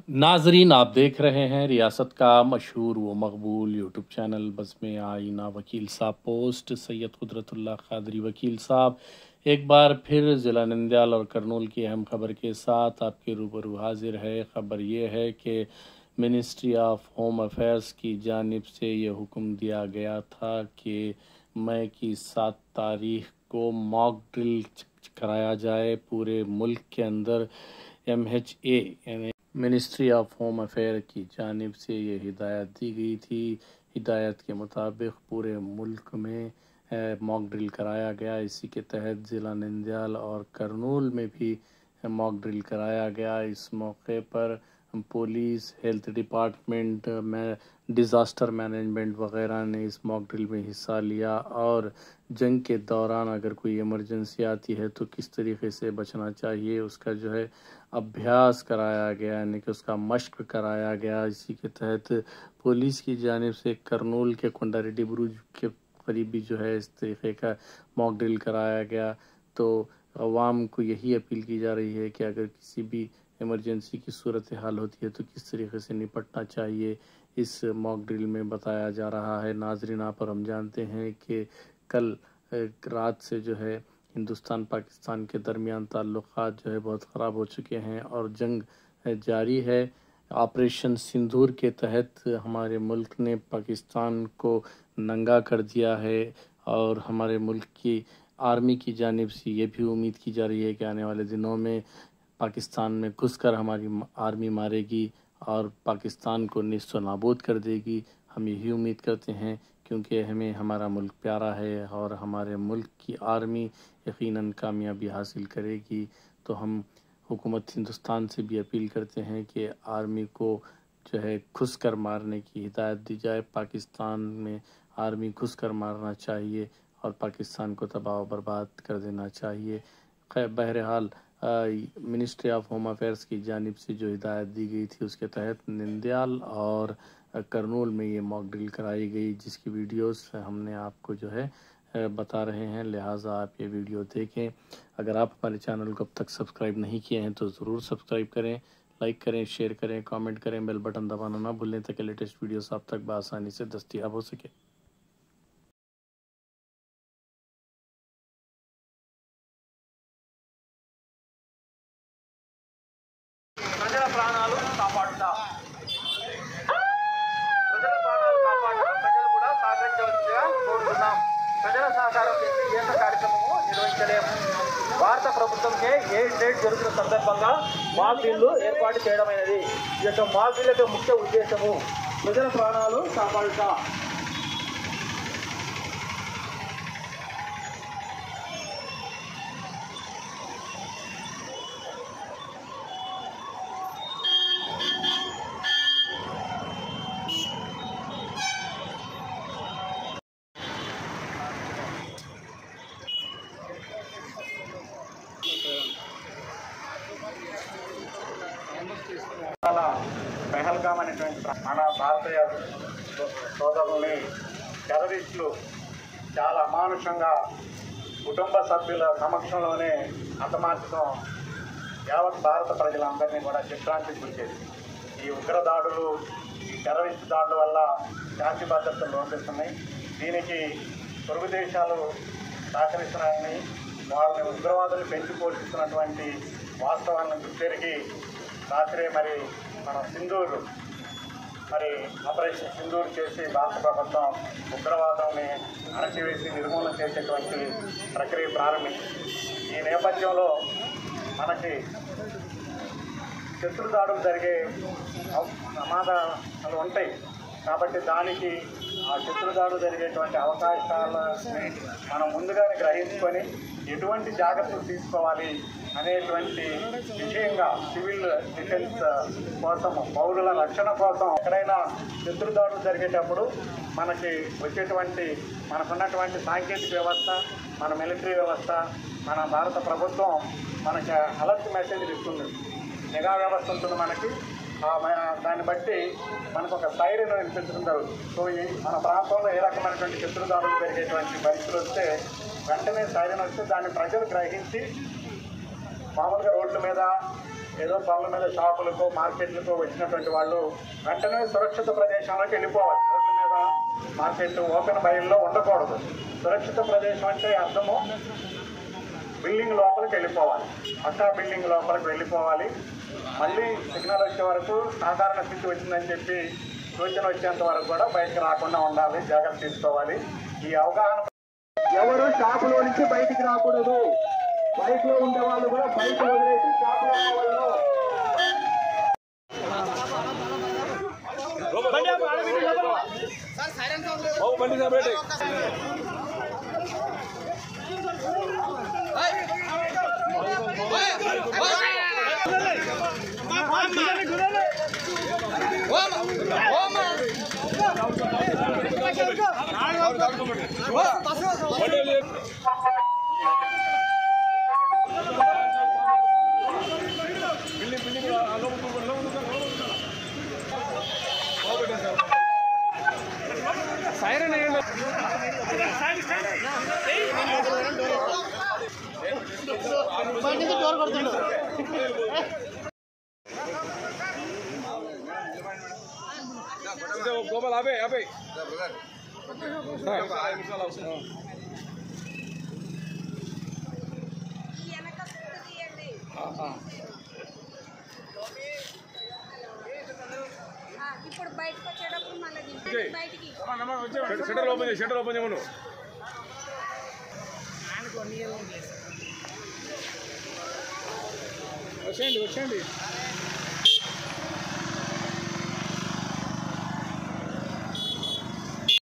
नाजरीन, आप देख रहे हैं रियासत का मशहूर व मकबूल यूट्यूब चैनल बज़्म आईना वकील साहब पोस्ट। सैयद कुदरतुल्लाह क़ादरी वकील साहब एक बार फिर ज़िला नंदयाल और करनूल की अहम खबर के साथ आपके रूबरू हाजिर है। ख़बर ये है कि मिनिस्ट्री ऑफ होम अफेयर्स की जानिब से ये हुक्म दिया गया था कि मई की 7 तारीख को मॉक ड्रिल कराया जाए पूरे मुल्क के अंदर। MHA यानी मिनिस्ट्री ऑफ होम अफेयर की जानिब से ये हिदायत दी गई थी। हिदायत के मुताबिक पूरे मुल्क में मॉक ड्रिल कराया गया। इसी के तहत ज़िला नंदयाल और करनूल में भी मॉक ड्रिल कराया गया। इस मौके पर पुलिस, हेल्थ डिपार्टमेंट में डिज़ास्टर मैनेजमेंट वगैरह ने इस मॉक ड्रिल में हिस्सा लिया और जंग के दौरान अगर कोई इमरजेंसी आती है तो किस तरीके से बचना चाहिए उसका जो है अभ्यास कराया गया, यानी कि उसका मश्क कराया गया। इसी के तहत पुलिस की जानिब से करनूल के कोंडारेड्डी बुरुज के करीब भी जो है इस तरीके का मॉक ड्रिल कराया गया। तो अवाम को यही अपील की जा रही है कि अगर किसी भी इमरजेंसी की सूरत हाल होती है तो किस तरीके से निपटना चाहिए, इस मॉक ड्रिल में बताया जा रहा है। नाज़रीन, आप और हम जानते हैं कि कल रात से जो है हिंदुस्तान पाकिस्तान के दरमियान ताल्लुक़ात जो है बहुत ख़राब हो चुके हैं और जंग जारी है। ऑपरेशन सिंदूर के तहत हमारे मुल्क ने पाकिस्तान को नंगा कर दिया है और हमारे मुल्क की आर्मी की जानिब से ये भी उम्मीद की जा रही है कि आने वाले दिनों में पाकिस्तान में घुसकर हमारी आर्मी मारेगी और पाकिस्तान को निस्तो नाबूद कर देगी। हम यही उम्मीद करते हैं क्योंकि हमें हमारा मुल्क प्यारा है और हमारे मुल्क की आर्मी यकीनन कामयाबी हासिल करेगी। तो हम हुकूमत हिंदुस्तान से भी अपील करते हैं कि आर्मी को जो है घुस कर मारने की हिदायत दी जाए। पाकिस्तान में आर्मी घुस कर मारना चाहिए और पाकिस्तान को तबाह बर्बाद कर देना चाहिए। बहरहाल मिनिस्ट्री ऑफ होम अफेयर्स की जानिब से जो हिदायत दी गई थी उसके तहत नंदयाल और करनूल में ये मॉक ड्रिल कराई गई, जिसकी वीडियोस हमने आपको जो है बता रहे हैं। लिहाजा आप ये वीडियो देखें। अगर आप हमारे चैनल को अब तक सब्सक्राइब नहीं किए हैं तो ज़रूर सब्सक्राइब करें, लाइक करें, शेयर करें, कमेंट करें, बेल बटन दबाना ना भूलें ताकि लेटेस्ट वीडियोस आप तक बआसानी से दस्तयाब हो सके। ప్రజల ప్రాణాలు కాపాడుట, ప్రజల ప్రాణాలు కాపాడడం ప్రజలు కూడా సహకరించవలసిగా కోరుతున్నాం. ప్రజల సహకారం చేసి ఏక కార్యక్రమము నిర్వహించలేము. భారత ప్రభుత్వంకే ఏ డేట్ జరుగుతున్న సందర్భంగా మాక్ డ్రిల్ ఏర్పాటు చేయడమైనది. ఈ యొక్క మాక్ డ్రిల్ యొక్క ముఖ్య ఉద్దేశము ప్రజల ప్రాణాలు కాపాడుట. పెహల్గామ్ అనేటువంటి మన భారతీయ సోదరుల్ని టెర్రరిస్టులు చాలా అమానుషంగా కుటుంబ సభ్యుల సమక్షంలోనే హతమార్చడం యావత్ భారత ప్రజలందరినీ కూడా దిగ్భ్రాంతికి గురిచేది. ఈ ఉగ్రదాడులు, ఈ టెర్రరిస్ట్ దాడుల వల్ల శాంతి భద్రతలు లోపిస్తున్నాయి. దీనికి పొరుగు దేశాలు సహకరిస్తున్నారని, వాళ్ళని ఉగ్రవాదులు పెంచి పోషిస్తున్నటువంటి వాస్తవాలను గుర్తెరిగి రాత్రే మరి మన సింధూర్ ఆపరేషన్ సింధూర్ చేసి భారత ప్రభుత్వం ఉగ్రవాదాన్ని అణచివేసి నిర్మూలన చేసేటువంటి ప్రక్రియ ప్రారంభించింది. ఈ నేపథ్యంలో మనకి శత్రుదాడులు జరిగే ప్రమాదాలు ఉంటాయి కాబట్టి దానికి ఆ శత్రుదాడులు జరిగేటువంటి అవకాశాలని మనం ముందుగానే గ్రహించుకొని ఎటువంటి జాగ్రత్తలు తీసుకోవాలి అనేటువంటి విషయంగా సివిల్ డిఫెన్స్ కోసం, పౌరుల రక్షణ కోసం ఎక్కడైనా శత్రుదాడులు జరిగేటప్పుడు మనకి వచ్చేటువంటి మనకున్నటువంటి సాంకేతిక వ్యవస్థ, మన మిలిటరీ వ్యవస్థ, మన భారత ప్రభుత్వం మనకి అలర్ట్ మెసేజ్లు ఇస్తుంది. నిఘా వ్యవస్థ ఉంటుంది మనకి. దాన్ని బట్టి మనకు ఒక సైరన్ వినిపించడం జరుగుతుంది. సో మన ప్రాంతంలో ఏ రకమైనటువంటి శత్రుదాడులు జరిగేటువంటి పరిస్థితులు వస్తే వెంటనే సైరన్ వస్తే దాన్ని ప్రజలు గ్రహించి మామూలుగా రోడ్ల మీద ఏదో పనుల మీద షాపులకు మార్కెట్లకు వచ్చినటువంటి వాళ్ళు వెంటనే సురక్షిత ప్రదేశంలోకి వెళ్ళిపోవాలి. రోడ్ల మీద మార్కెట్ ఓపెన్ బయల్లో ఉండకూడదు. సురక్షిత ప్రదేశం అంటే అర్థము బిల్డింగ్ లోపలికి వెళ్ళిపోవాలి, పక్కా బిల్డింగ్ లోపలికి వెళ్ళిపోవాలి. మళ్ళీ సిగ్నల్ వచ్చే వరకు సాధారణ స్థితి వచ్చిందని చెప్పి సూచన వచ్చేంత వరకు కూడా బయటకు రాకుండా ఉండాలి, జాగ్రత్త తీసుకోవాలి. ఈ అవగాహన ఎవరు షాపులో నుంచి బయటికి రాకూడదు. బైక్ లో ఉండే వాళ్ళు కూడా బైక్ వదిలేసి షాపులో ఉన్న వాళ్ళు డోర్ కొడుతుండు. గోపాల్ ఆపే ఆపే ఇప్పుడు బయటకు వచ్చేటప్పుడు మళ్ళీ బయటికి షటర్ ఓపెన్ చేయి, షటర్ ఓపెన్ చేయమను. వచ్చేయండి వచ్చేయండి.